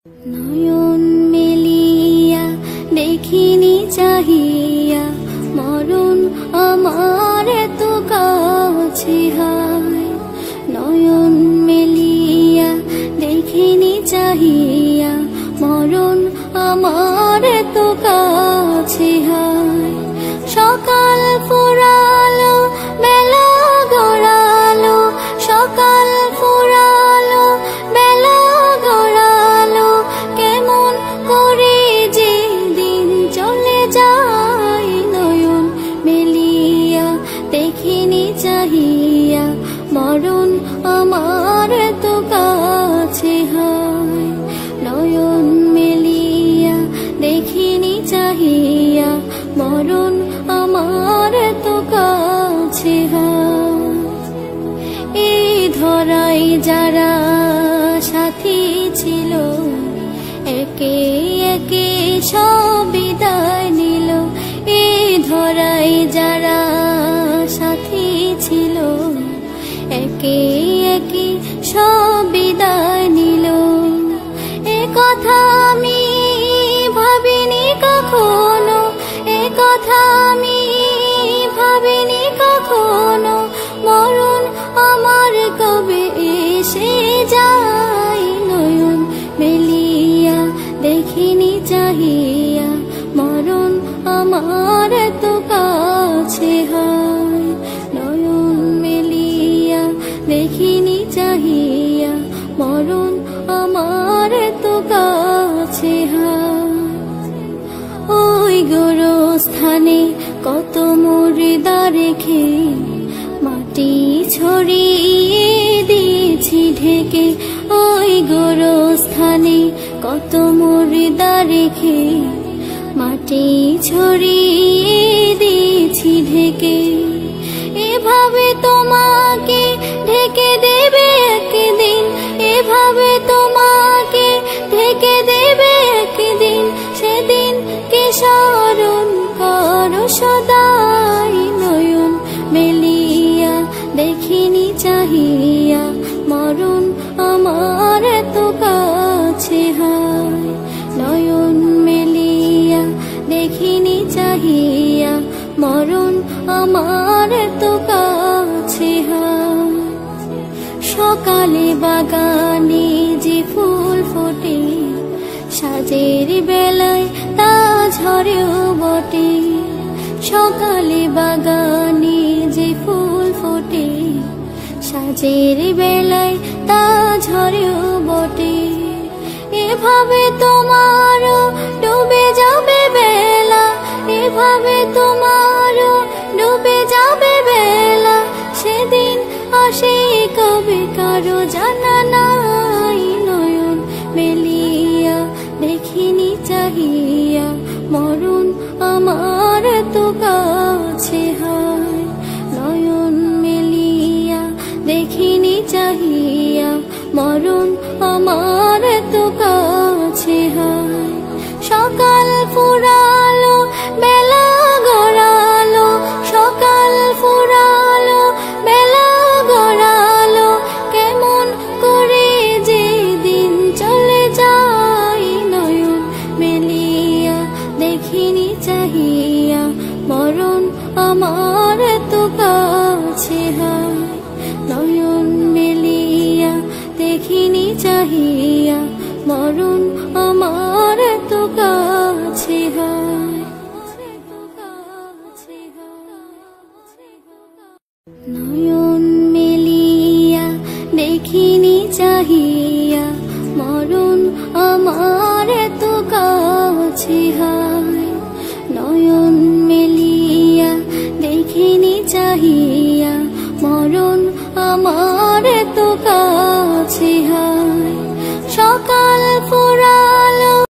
নয়ন মেলিয়া দেখিনি চাহিয়া মরণ আমার এত কাছে হায়। নয়ন মেলিয়া দেখিনি চাহিয়া মরণ আমার এত কাছে হায়। সকাল ফুরালো বেলা গড়ালো, সকাল ফুরালো বেলা গড়ালো, কেমন করে যে দিন চলে যায়। নয়ন মেলিয়া দেখিনি চাহিয়া মরণ আমার এত কাছে হায়। নয়ন মেলিয়া দেখিনি চাহিয়া মরণ আমার এত কাছে হায়। এই ধরাই যারা সাথী ছিল, একে একে সব বিদায় নিল। এই ধরাই যারা সাথী ছিল, একে একে সব বিদায় নিল। এ কথা আমি ভাবিনি কখনো, এ কথা আমি ভাবিনি কখনো, মরণ আমার কবে এসে যায়। নয়ন মেলিয়া দেখিনি চাহিয়া মরণ আমার এত কাছে হায়। নয়ন মেলিয়া দেখিনি চাহিয়া মরণ আমার এত কাছে হায়। ওই গোরস্থানে কত মুর্দা রেখে মাটি ছড়িয়ে দিয়েছি ঢেকে। ওই গোরস্থানে কত মুর্দা রেখে মাটি ছড়িয়ে দিয়েছি ঢেকে। এভাবে তোমাকে ঢেকে দেবে একদিন, এভাবে তোমাকে ঢেকে দেবে একদিন, সেদিন কে স্মরণ করো সদাই। নয়ন মেলিয়া দেখিনি চাহিয়া মরণ আমার এত কাছে হায়। নয়ন মেলিয়া দেখিনি চাহিয়া মরণ আমার এত কাছে হায়। সকালে বাগানে যে ফুল ফোটে, সাজের বেলায় তা ঝরেও বটে। সকালে বাগানে যে ফুল ফোটে, সাজের বেলায় তা ঝরেও বটে। এভাবে তোমারও ডুবে যাবে বেলা, এভাবে তোমারও ডুবে যাবে বেলা, সেদিন আসে কবে কারো জানা নাই। নয়ন মেলিয়া দেখিনি চাহিয়া মরণ আমার এত কাছে হায়। নয়ন মেলিয়া দেখিনি চাহিয়া মরণ আমার এত কাছে হায়। সকাল ফুরালো বেলা গড়ালো, সকাল ফুরালো বেলা গড়ালো, কেমন করে যে দিন চলে যায়। নয়ন মেলিয়া দেখিনি চাহিয়া মরণ আমার এত কাছে হায়। নয়ন মেলিয়া দেখিনি চাহিয়া মরণ আমার এত কাছে হায়। নয়ন মেলিয়া দেখিনি চাহিয়া মরণ আমার এত কাছে হায়। নয়ন মেলিয়া দেখিনি চাহিয়া মরণ আমার এত কাছে হায়। সকাল